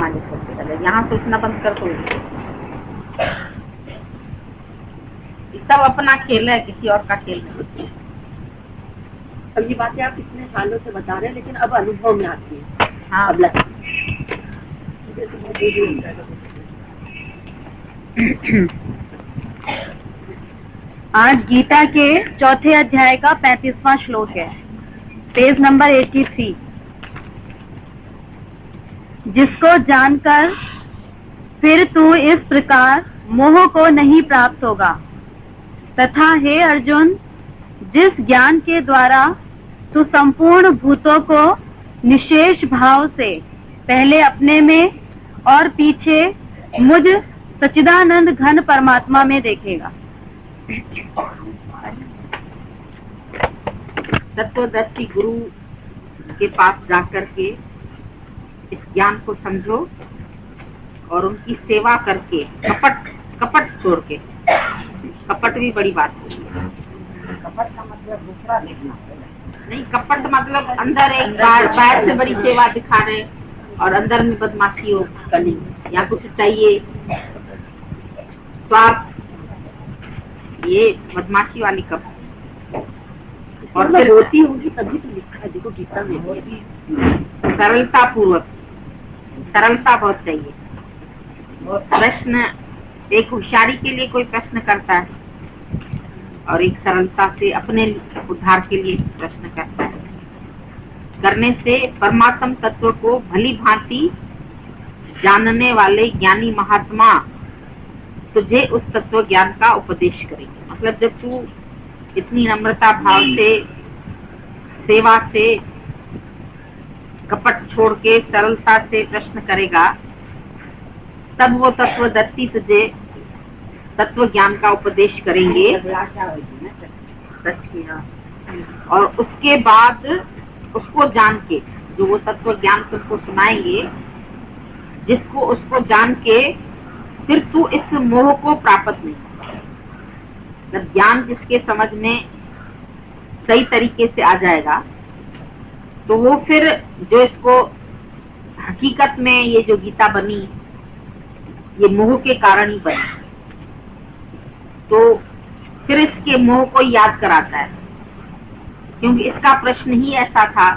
मालिक होते चले। यहाँ सोचना बंद कर दो, सब अपना खेल है, किसी और का खेल नहीं। अब ये बातें आप इतने सालों से बता रहे हैं, लेकिन अब अनुभव में आती है। हाँ, अब आज गीता के चौथे अध्याय का 35वां श्लोक है, पेज नंबर 83। जिसको जानकर फिर तू इस प्रकार मोह को नहीं प्राप्त होगा, तथा हे अर्जुन, जिस ज्ञान के द्वारा तू संपूर्ण भूतों को निशेष भाव से पहले अपने में और पीछे मुझ सच्चिदानंद घन परमात्मा में देखेगा। तत्वदर्शी गुरु के पास जाकर के इस ज्ञान को समझो और उनकी सेवा करके, कपट छोड़ के, कपट भी बड़ी बात है। कपट का मतलब दूसरा देखना नहीं, कपट मतलब अंदर एक बाहर से बड़ी सेवा दिखा रहे और अंदर में बदमाशी हो, कली या कुछ चाहिए, स्वार्थ, ये बदमाशी वाली कपट। और फिर होती होगी तभी तो लिखा है, देखो गीता में सरलता पूर्वक, सरलता बहुत चाहिए। प्रश्न एक होशियारी के लिए कोई प्रश्न करता है और एक सरलता से अपने उद्धार के लिए प्रश्न करता है। करने से परमात्म तत्व को भली भांति जानने वाले ज्ञानी महात्मा तुझे उस तत्व ज्ञान का उपदेश करेंगे। मतलब जब तू इतनी नम्रता भाव से, सेवा से, कपट छोड़ के सरलता से प्रश्न करेगा, तब वो तत्वदर्शी तुझे तत्व ज्ञान का उपदेश करेंगे। और उसके बाद उसको जान के, जो वो तत्व ज्ञान तुमको सुनाएंगे, जिसको उसको जान के फिर तू इस मोह को प्राप्त नहीं। जब ज्ञान जिसके समझ में सही तरीके से आ जाएगा तो वो फिर जो इसको हकीकत में ये जो गीता बनी ये मोह के कारण ही बनी, तो फिर इसके मोह को याद कराता है। क्योंकि इसका प्रश्न ही ऐसा था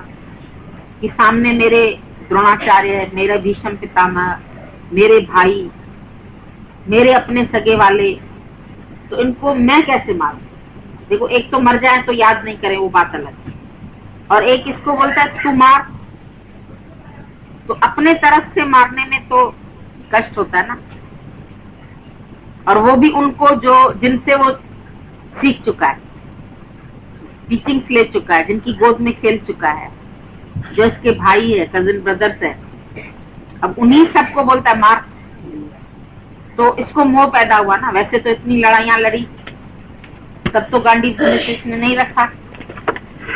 कि सामने मेरे द्रोणाचार्य, मेरे भीष्म पितामह, मेरे भाई, मेरे अपने सगे वाले, तो इनको मैं कैसे मारूं? देखो, एक तो मर जाए तो याद नहीं करे, वो बात अलग है, और एक इसको बोलता है तू मार, तो अपने तरफ से मारने में तो कष्ट होता है ना। और वो भी उनको जो जिनसे वो सीख चुका है, टीचिंग्स ले चुका है, जिनकी गोद में खेल चुका है, जो इसके भाई है, कजिन ब्रदर्स है, अब उन्हीं सबको बोलता है मार, तो इसको मोह पैदा हुआ ना। वैसे तो इतनी लड़ाइयां लड़ी तब तो गांधी जी ने नहीं रखा,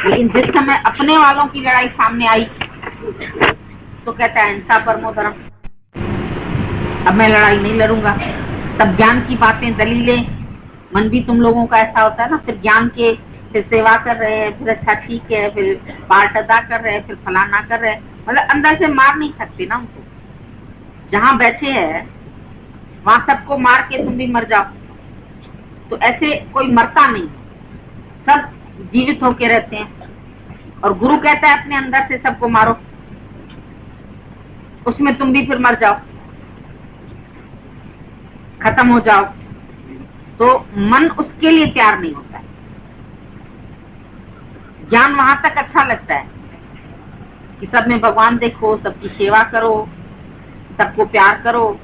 लेकिन जिस समय अपने वालों की लड़ाई सामने आई तो कहता है हिंसा परमो धर्म, अब मैं लड़ाई नहीं लड़ूंगा। तब ज्ञान की बातें, दलीलें, मन भी तुम लोगों का ऐसा होता है ना, फिर ज्ञान के, फिर सेवा कर रहे हैं, फिर अच्छा ठीक है, फिर पाठ अदा कर रहे हैं, फिर फलाना कर रहे हैं, मतलब अंदर से मार नहीं सकते ना उनको। जहाँ बैठे हैं वहां सबको मार के तुम भी मर जाओ, तो ऐसे कोई मरता नहीं, सब जीवित होके रहते हैं। और गुरु कहता है अपने अंदर से सबको मारो, उसमें तुम भी फिर मर जाओ, खत्म हो जाओ, तो मन उसके लिए तैयार नहीं होता है। ज्ञान वहां तक अच्छा लगता है कि सब में भगवान देखो, सबकी सेवा करो, सबको प्यार करो,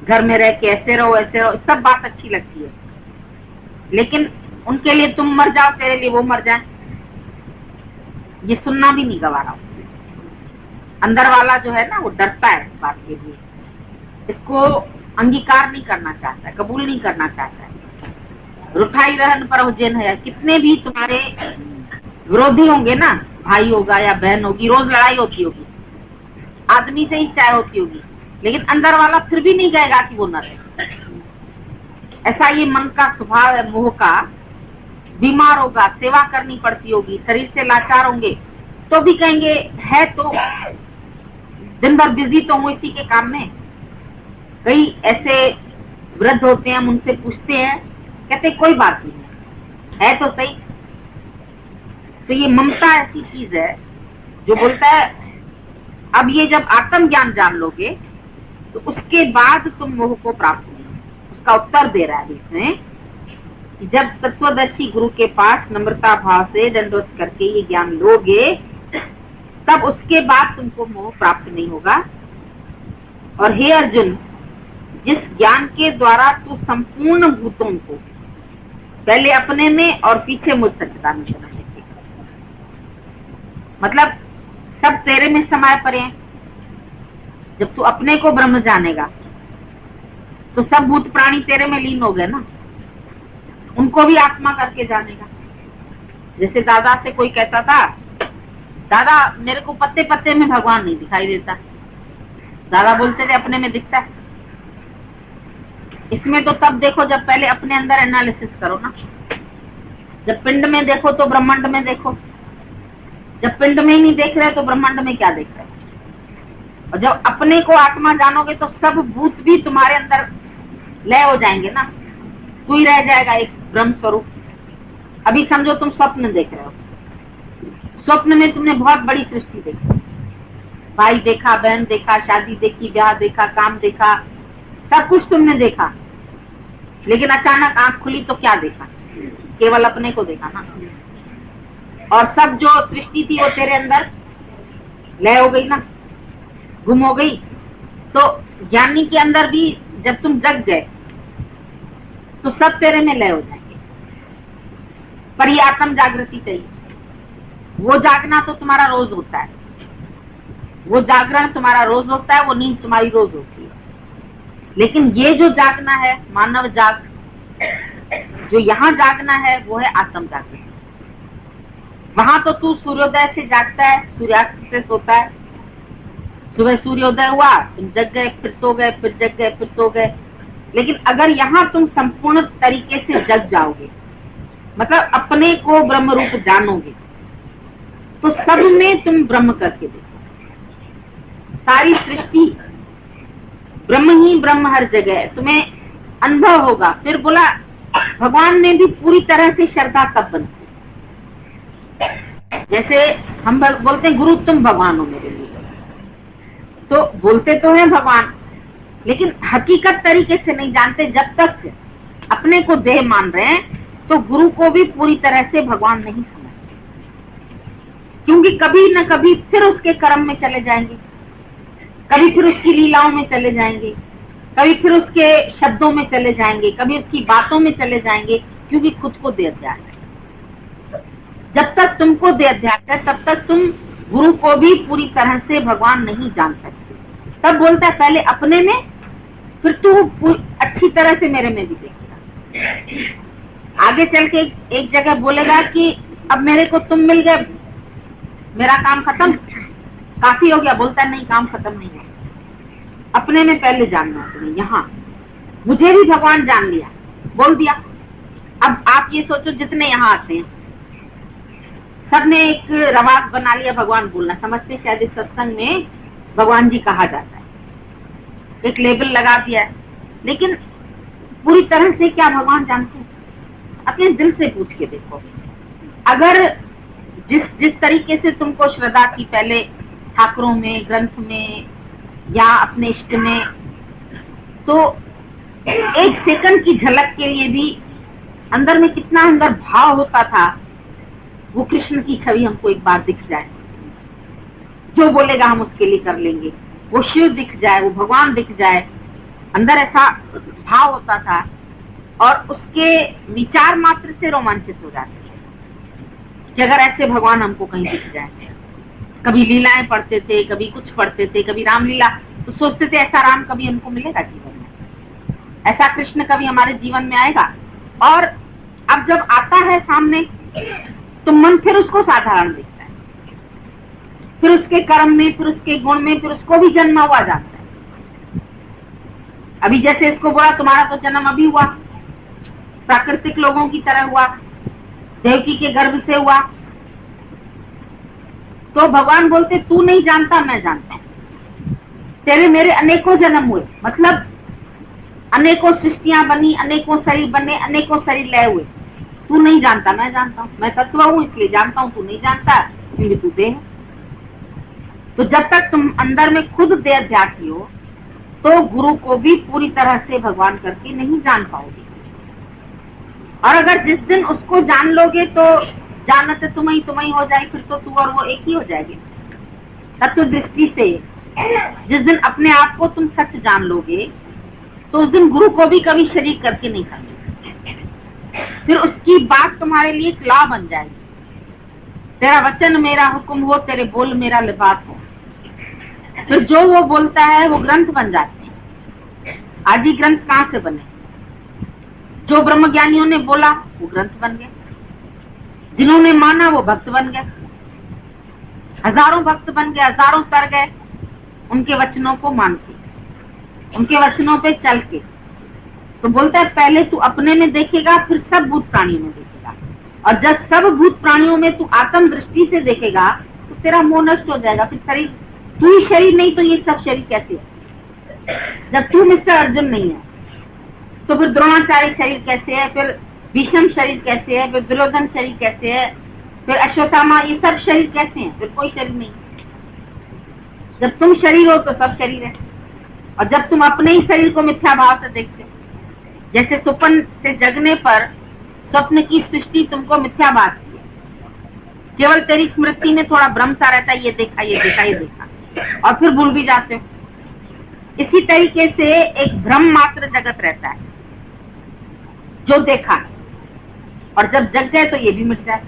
घर में रह के ऐसे रहो, सब बात अच्छी लगती है। लेकिन उनके लिए तुम मर जाओ, तेरे लिए वो मर जाए, ये सुनना भी नहीं गवारा। अंदर वाला जो है ना, वो डरता है इस बात के लिए, इसको अंगीकार नहीं करना चाहता है, कबूल नहीं करना चाहता है। रुठाई रहन पर उज्जैन है, कितने भी तुम्हारे विरोधी होंगे ना, भाई होगा या बहन होगी, रोज लड़ाई होती होगी, आदमी से ही चाय होती होगी, लेकिन अंदर वाला फिर भी नहीं कहेगा कि वो न रहे। ऐसा ये मन का स्वभाव है मोह का। बीमार होगा, सेवा करनी पड़ती होगी, शरीर से लाचार होंगे, तो भी कहेंगे है तो दिन भर बिजी तो हूँ इसी के काम में। कई ऐसे वृद्ध होते हैं, हम उनसे पूछते हैं, कहते कोई बात नहीं है तो सही। तो ये ममता ऐसी चीज है जो बोलता है अब ये जब आत्मज्ञान जान लोगे तो उसके बाद तुम मोह को प्राप्त होंगे। उसका उत्तर दे रहा है इसमें कि जब तत्वदर्शी गुरु के पास नम्रता भाव से दंडवत करके ये ज्ञान लोगे तब उसके बाद तुमको मोह प्राप्त नहीं होगा। और हे अर्जुन, जिस ज्ञान के द्वारा तू संपूर्ण भूतों को पहले अपने में और पीछे मुझ सच्चिदानंद में देखेगा, मतलब सब तेरे में समाये पड़े हैं। जब तू अपने को ब्रह्म जानेगा तो सब भूत प्राणी तेरे में लीन हो गए ना, उनको भी आत्मा करके जानेगा। जैसे दादा से कोई कहता था, दादा मेरे को पत्ते पत्ते में भगवान नहीं दिखाई देता। दादा बोलते थे अपने में दिखता है। इसमें तो तब देखो जब पहले अपने अंदर एनालिसिस करो ना। जब पिंड में देखो तो ब्रह्मांड में देखो, जब पिंड में ही नहीं देख रहे तो ब्रह्मांड में क्या देख रहे? और जब अपने को आत्मा जानोगे तो सब भूत भी तुम्हारे अंदर लय हो जाएंगे ना, तू ही रह जाएगा एक ब्रह्म स्वरूप। अभी समझो तुम स्वप्न देख रहे हो, स्वप्न में तुमने बहुत बड़ी सृष्टि देखी, भाई देखा, बहन देखा, शादी देखी, ब्याह देखा, काम देखा, सब कुछ तुमने देखा। लेकिन अचानक आंख खुली तो क्या देखा? केवल अपने को देखा ना। और सब जो सृष्टि थी वो तेरे अंदर लय हो गई ना, गुम हो गई। तो ज्ञानी के अंदर भी जब तुम जग गए तो सब तेरे में लय हो जाएंगे। पर ये आत्म जागृति चाहिए। वो जागना तो तुम्हारा रोज होता है, वो जागरण तुम्हारा रोज होता है, वो नींद तुम्हारी रोज होती है। लेकिन ये जो जागना है, मानव जाग, जो यहाँ जागना है वो है आत्म जागरण। वहां तो तू सूर्योदय से जागता है, सूर्यास्त से सोता है। सुबह सूर्योदय हुआ, तुम जग गए, फिर सो गए, फिर जग गए, फिर सो गए। लेकिन अगर यहाँ तुम संपूर्ण तरीके से जग जाओगे, मतलब अपने को ब्रह्म रूप जानोगे, तो सब में तुम ब्रह्म करके देखो। सारी सृष्टि ब्रह्म ही ब्रह्म हर जगह है, तुम्हें अनुभव होगा। फिर बोला भगवान में भी पूरी तरह से श्रद्धा तब बनती। जैसे हम बोलते हैं गुरु तुम भगवान हो मेरे लिए, तो बोलते तो हैं भगवान, लेकिन हकीकत तरीके से नहीं जानते। जब तक अपने को देह मान रहे हैं तो गुरु को भी पूरी तरह से भगवान नहीं समझते, क्योंकि कभी न कभी फिर उसके कर्म में चले जाएंगे, कभी फिर उसकी लीलाओं में चले जाएंगे, कभी फिर उसके शब्दों में चले जाएंगे, कभी उसकी बातों में चले जाएंगे, क्योंकि खुद को दे अध्यास है। जब तक तुमको दे अध्यास है तब तक तुम गुरु को भी पूरी तरह से भगवान नहीं जान सकते। तब बोलता है पहले अपने में, फिर तू अच्छी तरह से मेरे में भी देखेगा। आगे चल के एक जगह बोलेगा कि अब मेरे को तुम मिल गए, मेरा काम खत्म, काफी हो गया। बोलता नहीं, काम खत्म नहीं है, अपने में पहले जानना तुम्हें। यहाँ मुझे भी भगवान जान लिया, बोल दिया। अब आप ये सोचो जितने यहाँ आते हैं सबने एक रवाज बना लिया भगवान बोलना, समझते शायद इस सत्संग में भगवान जी कहा जाता है, एक लेबल लगा दिया है। लेकिन पूरी तरह से क्या भगवान जानते हैं? अपने दिल से पूछ के देखो। अगर जिस तरीके से तुमको श्रद्धा थी पहले ठाकुरों में, ग्रंथ में या अपने इष्ट में, तो एक सेकंड की झलक के लिए भी अंदर में कितना अंदर भाव होता था, वो कृष्ण की छवि हमको एक बार दिख जाए, जो बोलेगा हम उसके लिए कर लेंगे, वो शिव दिख जाए, वो भगवान दिख जाए, अंदर ऐसा भाव होता था। और उसके विचार मात्र से रोमांचित हो जाते थे कि अगर ऐसे भगवान हमको कहीं दिख जाए। कभी लीलाएं पढ़ते थे, कभी कुछ पढ़ते थे, कभी रामलीला, तो सोचते थे ऐसा राम कभी हमको मिलेगा जीवन में, ऐसा कृष्ण कभी हमारे जीवन में आएगा। और अब जब आता है सामने तो मन फिर उसको साधारण दिखता है, फिर उसके कर्म में, फिर उसके गुण में, फिर उसको भी जन्म हुआ जाता है। अभी जैसे इसको बोला तुम्हारा तो जन्म अभी हुआ, प्राकृतिक लोगों की तरह हुआ, देवकी के गर्भ से हुआ। तो भगवान बोलते तू नहीं जानता, मैं जानता हूं। तेरे मेरे अनेकों जन्म हुए, मतलब अनेकों सृष्टियां बनी, अनेकों शरीर बने, अनेकों शरीर लय हुए। तू नहीं जानता, मैं जानता हूँ। मैं तत्व हूँ इसलिए जानता हूँ, तू नहीं जानता क्योंकि तू देह है। तो जब तक तुम अंदर में खुद देहध्यासी हो तो गुरु को भी पूरी तरह से भगवान करके नहीं जान पाओगे। और अगर जिस दिन उसको जान लोगे तो जानते तुम ही हो जाए, फिर तो तू और वो एक ही हो जाएगी तत्व दृष्टि से। जिस दिन अपने आप को तुम सच जान लोगे तो उस दिन गुरु को भी कभी शरीक करके नहीं खाएंगे, फिर उसकी बात तुम्हारे लिए एक लाभ बन जाएगी। तेरा वचन मेरा हुक्म हो, तेरे बोल मेरा लिबास हो। फिर जो वो बोलता है वो ग्रंथ बन जाते हैं। आदि ग्रंथ कहाँ से बने? जो ब्रह्म ज्ञानियों ने बोला वो ग्रंथ बन गए, जिन्होंने माना वो भक्त बन गए। हजारों भक्त बन गए, हजारों तर गए उनके वचनों को मान के, उनके वचनों पे चल के। तो बोलता है पहले तू अपने में देखेगा, फिर सब भूत प्राणियों में देखेगा। और जब सब भूत प्राणियों में तू आत्म दृष्टि से देखेगा तो तेरा मोह नष्ट हो जाएगा। फिर शरीर, तू ही शरीर नहीं तो ये सब शरीर कैसे है? जब तू मिस्टर अर्जुन नहीं है तो फिर द्रोणाचार्य शरीर कैसे है, फिर भीष्म शरीर कैसे है, फिर दुर्योधन शरीर कैसे है, फिर अश्वत्थामा, ये सब शरीर कैसे हैं? फिर कोई शरीर नहीं। जब तुम शरीर हो तो सब शरीर है। और जब तुम अपने ही शरीर को मिथ्या भाव से देखते हो, जैसे स्वप्न से जगने पर स्वप्न की सृष्टि तुमको मिथ्या भासती है, केवल तेरी स्मृति में थोड़ा भ्रम सा रहता है, ये देखा ये देखा ये देखा, और फिर भूल भी जाते हो। इसी तरीके से एक भ्रम मात्र जगत रहता है जो देखा, और जब जग जाए तो ये भी मिट जाए।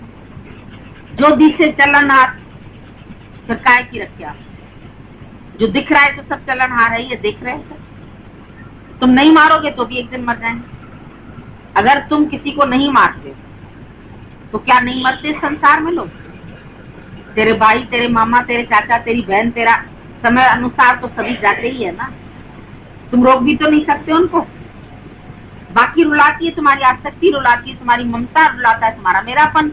जो दिखे चलनहार फिर काय की रखिया, जो दिख रहा है तो सब चलनहार है, ये देख रहे हैं। तुम नहीं मारोगे तो भी एक दिन मर जाएंगे। अगर तुम किसी को नहीं मारते तो क्या नहीं मरते संसार में लोग? तेरे भाई, तेरे मामा, तेरे चाचा, तेरी बहन, तेरा समय अनुसार तो सभी जाते ही है ना। तुम रोक भी तो नहीं सकते उनको। बाकी रुलाती है तुम्हारी आसक्ति, रुलाती है तुम्हारी ममता, रुलाता है तुम्हारा मेरापन।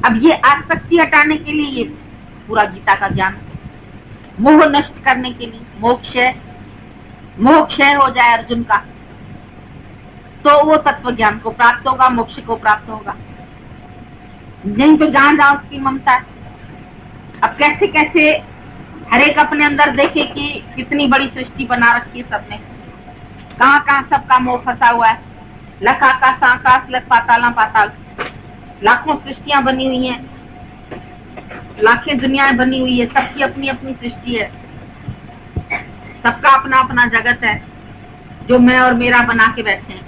अब ये आसक्ति हटाने के लिए ये पूरा गीता का ज्ञान, मोह नष्ट करने के लिए, मोक्ष हो जाए अर्जुन का, तो वो तत्व ज्ञान को प्राप्त होगा, मोक्ष को प्राप्त होगा। नहीं तो जहां जहां उसकी ममता है। अब कैसे कैसे हर एक अपने अंदर देखे कि कितनी बड़ी सृष्टि बना रखी है सबने, कहाँ कहाँ सबका मोह फंसा हुआ है। लख आकाश आकाश, लख पाताल पाताल, लाखों सृष्टियां बनी हुई हैं, लाखें दुनियाएं बनी हुई है, सबकी अपनी अपनी सृष्टि है, सबका अपना अपना जगत है जो मैं और मेरा बना के बैठे हैं।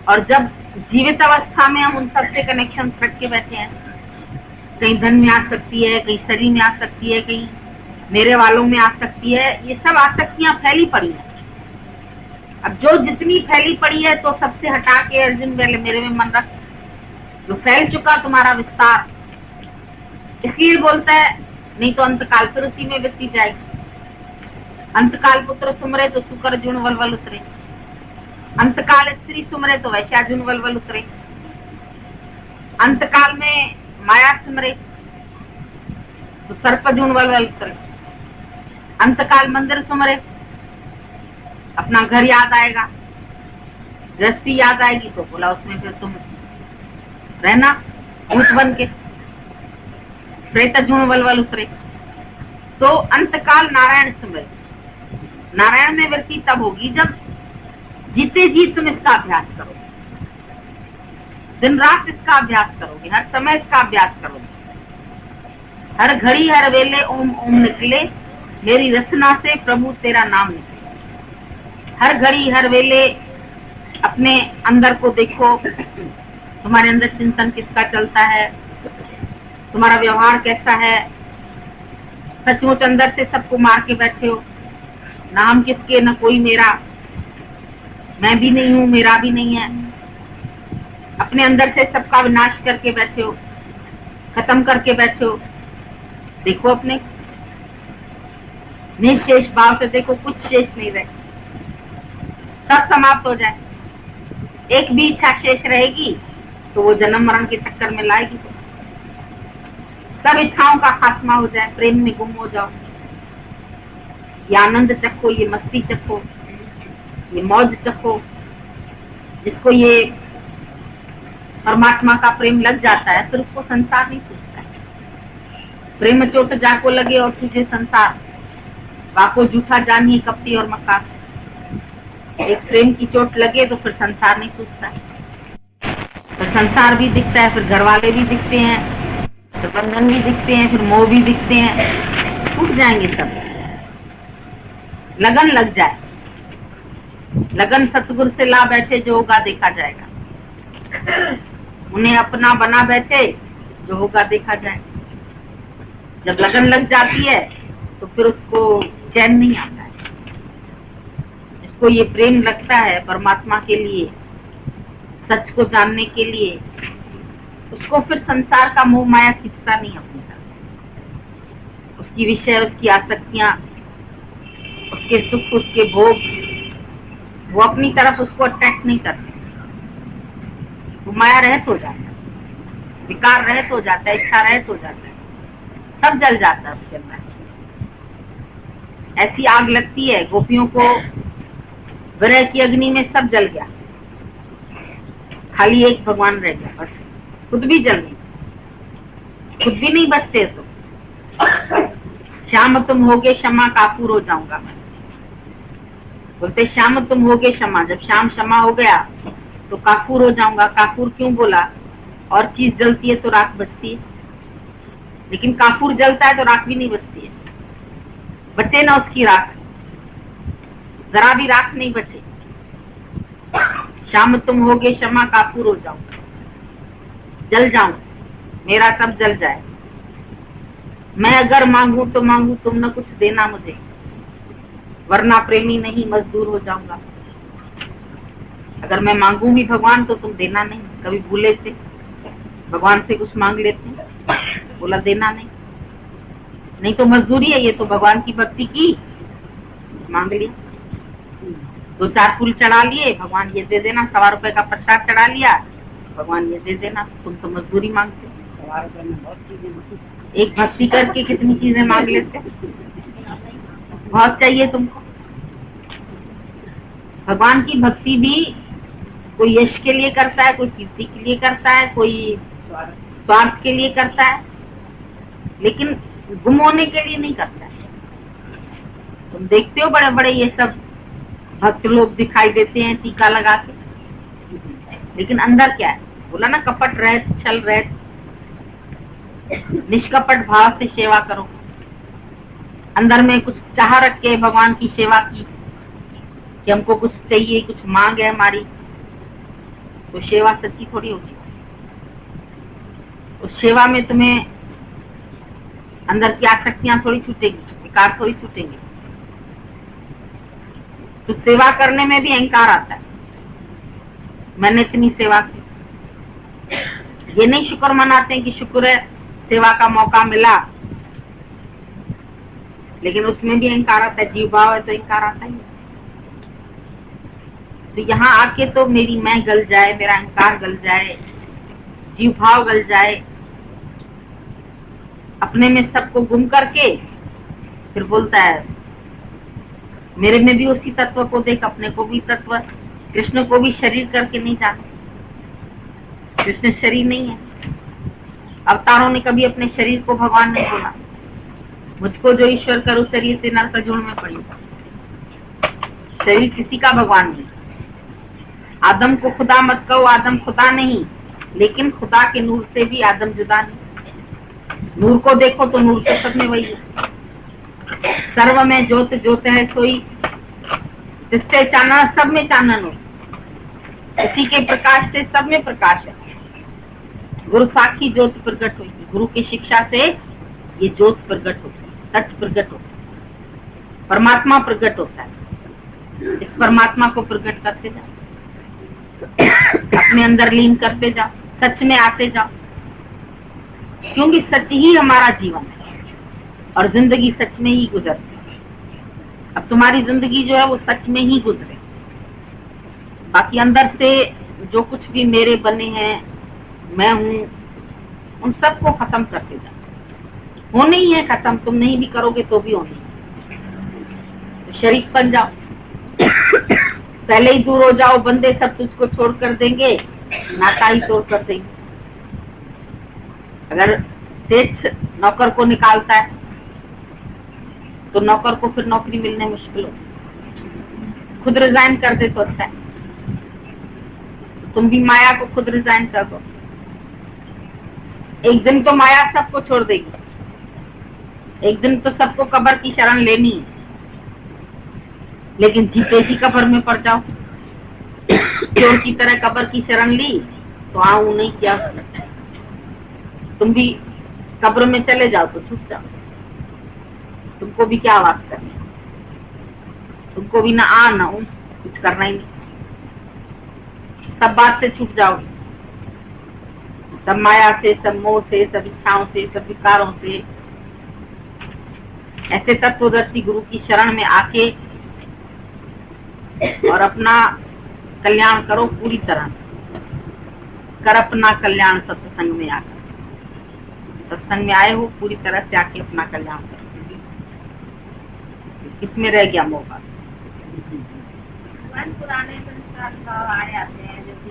और जब जीवित अवस्था में हम उन सबसे कनेक्शन रख के बैठे हैं, कहीं धन में आ सकती है, कहीं शरीर में आ सकती है, कहीं मेरे वालों में आ सकती है, ये सब आसक्तियां फैली पड़ी है। अब जो जितनी फैली पड़ी है तो सबसे हटा के अर्जुन मेरे में मन रख, जो फैल चुका तुम्हारा विस्तार। इसलिए बोलता है नहीं तो अंतकाल फिर उसी में बीती जाएगी। अंतकाल पुत्र सुमरे तो सुकर जुन वलवल उतरे, अंतकाल स्त्री सुमरे तो वैश्या जुन वलवल उतरे, अंतकाल में माया सुमरे तो सर्प जुन वलवल उतरे, अंतकाल मंदिर सुमरे अपना घर याद आएगा, गृहस्थी याद आएगी तो बोला उसमें फिर तुम रहना भूत बन के, प्रेत जुन वलवल उतरे। तो अंतकाल नारायण सुमरे, नारायण में वृत्ति तब होगी जब जीते जी तुम इसका अभ्यास करोगे, दिन रात इसका अभ्यास करोगे, हर समय इसका अभ्यास करोगे, हर घड़ी हर वेले ओम ओम निकले, मेरी रचना से प्रभु तेरा नाम निकले। हर घड़ी हर वेले अपने अंदर को देखो, तुम्हारे अंदर चिंतन किसका चलता है, तुम्हारा व्यवहार कैसा है। सचमुच अंदर से सबको मार के बैठे हो, ना हम किसके, न कोई मेरा, मैं भी नहीं हूँ मेरा भी नहीं है। अपने अंदर से सबका विनाश करके बैठे हो, खत्म करके बैठे हो। देखो अपने निशेष भाव से देखो, कुछ शेष नहीं रहे, सब समाप्त हो जाए। एक भी इच्छा शेष रहेगी तो वो जन्म मरण के चक्कर में लाएगी, तो सब इच्छाओं का खात्मा हो जाए, प्रेम में गुम हो जाओ। ये आनंद चखो, ये मस्ती चखो, ये मौज चखो। जिसको ये परमात्मा का प्रेम लग जाता है फिर उसको संसार नहीं सूझता है। प्रेम चोट जाको लगे और तुझे संसार, वाको जूठा जानिए कपटी और मक्कार। एक प्रेम की चोट लगे तो फिर संसार नहीं सूझता है। फिर संसार भी दिखता है, फिर घर वाले भी दिखते हैं, फिर बंधन भी दिखते हैं, फिर मोह भी दिखते हैं, टूट जाएंगे सब। लगन लग जाए, लगन सतगुरु से ला बैठे, जो होगा देखा जाएगा। उन्हें अपना बना बैठे, जो होगा देखा जाए। जब लगन लग जाती है तो फिर उसको चैन नहीं आता है। जिसको ये प्रेम लगता है परमात्मा के लिए, सच को जानने के लिए, उसको फिर संसार का मोह माया खींचता नहीं अपनी तरफ। उसकी विषय, उसकी आसक्तियां, उसके सुख, उसके भोग, वो अपनी तरफ उसको अट्रैक्ट नहीं करते। वो माया रहित हो जाता है, विकार रहित हो जाता है, इच्छा रहित हो जाता है, सब जल जाता है उसके अंदर। ऐसी आग लगती है, गोपियों को विरह की अग्नि में सब जल गया, खाली एक भगवान रह गया बस। खुद भी जल गई, खुद भी नहीं बचते। तो श्याम तुम होगे क्षमा, काफूर हो जाऊंगा मैं। बोलते श्याम तुम होगे क्षमा, जब श्याम क्षमा हो गया तो काफूर हो जाऊंगा। काफूर क्यों बोला? और चीज जलती है तो राख बचती है, लेकिन काफूर जलता है तो राख भी नहीं बचती है। बचे ना उसकी राख, जरा भी राख नहीं बचे। श्याम तुम होगे क्षमा, काफूर हो जाऊं, जल जाऊं, मेरा सब जल जाए। मैं अगर मांगू तो मांगू तुम न कुछ देना मुझे, वरना प्रेमी नहीं मजदूर हो जाऊंगा। अगर मैं मांगू भी भगवान तो तुम देना नहीं। कभी भूले से भगवान से कुछ मांग लेते हैं, बोला देना नहीं, नहीं तो मजदूरी है। ये तो भगवान की भक्ति की, मांग लिया, 2-4 फूल चढ़ा लिए, भगवान ये दे देना। 1.25 रुपए का प्रसाद चढ़ा लिया, भगवान ये दे देना। तुम तो मजदूरी मांगते हो। एक भक्ति करके कितनी चीजें मांग लेते, बहुत चाहिए तुमको। भगवान की भक्ति भी कोई यश के लिए करता है, कोई कीर्ति के लिए करता है, कोई स्वार्थ के लिए करता है, लेकिन गुम होने के लिए नहीं करता है। तुम देखते हो बड़े बड़े ये सब भक्त लोग दिखाई देते हैं टीका लगा के, लेकिन अंदर क्या है? बोला ना, कपट रहित, छल रहित, निष्कपट भाव से सेवा करो। अंदर में कुछ चाह रख के भगवान की सेवा की कि हमको कुछ चाहिए, कुछ मांग है हमारी, तो सेवा सच्ची थोड़ी होगी। उस सेवा में तुम्हें अंदर की आसक्तियां थोड़ी छूटेंगी, विकार थोड़ी छूटेंगे। तो सेवा करने में भी अहंकार आता है, मैंने इतनी सेवा की। ये नहीं शुक्र मनाते हैं कि शुक्र है सेवा का मौका मिला, लेकिन उसमें भी अहंकार आता है। जीव भाव है तो अहंकार आता ही है। तो यहाँ आके तो मेरी मैं गल जाए, मेरा अहंकार गल जाए, जीव भाव गल जाए, अपने में सबको गुम करके फिर बोलता है मेरे में भी उसी तत्व को देख, अपने को भी तत्व। कृष्ण को भी शरीर करके नहीं जाना, कृष्ण शरीर नहीं है। अवतारों ने कभी अपने शरीर को भगवान नहीं बोला। मुझको जो ईश्वर करो शरीर से नर का जुड़ में पड़ी। शरीर किसी का भगवान नहीं। आदम को खुदा मत कहो, आदम खुदा नहीं, लेकिन खुदा के नूर से भी आदम जुदा नहीं। नूर को देखो तो नूर तो सब में वही है। सर्व में ज्योत ज्योत है सोई, जिससे चानन सब में चानन हो, इसी के प्रकाश से सब में प्रकाश है। गुरु साक्षी ज्योत प्रकट हुई, गुरु की शिक्षा से ये ज्योत प्रकट होती है, सच प्रकट होता है, परमात्मा प्रकट होता है। इस परमात्मा को प्रकट करते जाओ, अपने अंदर लीन करते जाओ, सच में आते जाओ, क्योंकि सच ही हमारा जीवन है और जिंदगी सच में ही गुजरती है। अब तुम्हारी जिंदगी जो है वो सच में ही गुजरे। बाकी अंदर से जो कुछ भी मेरे बने हैं, मैं हूँ, उन सबको खत्म करते जाओ। होने ही है खत्म, तुम नहीं भी करोगे तो भी होने। तो शरीक बन जाओ, पहले ही दूर हो जाओ, बंदे सब तुझको छोड़ कर देंगे, नाता ही तोड़ कर देंगे। अगर सेठ नौकर को निकालता है तो नौकर को फिर नौकरी मिलने मुश्किल हो, खुद रिजाइन कर दे तो अच्छा है। तुम भी माया को खुद रिजाइन कर दो, एक दिन तो माया सबको छोड़ देगी, एक दिन तो सबको कब्र की शरण लेनी है, लेकिन जीते जी कब्र में पड़ जाओ। चोर की तरह कब्र की शरण ली तो आऊं नहीं किया, तुम भी कब्र में चले जाओ तो छूट जाओ। तुमको भी क्या आवाज करनी, तुमको भी ना आ ना ऊ, कुछ करना ही नहीं, सब बात से छूट जाओ, सब माया से, सब मोह से, सब इच्छाओं से, सब विकारों से। ऐसे तत्वदर्शी गुरु की शरण में आके और अपना कल्याण करो पूरी तरह, कर अपना कल्याण सत्संग में आकर। सत्संग में आए हो पूरी तरह से आके अपना कल्याण करो, इसमें रह गया मौका। पुराने संस्कार आए आते हैं, जैसे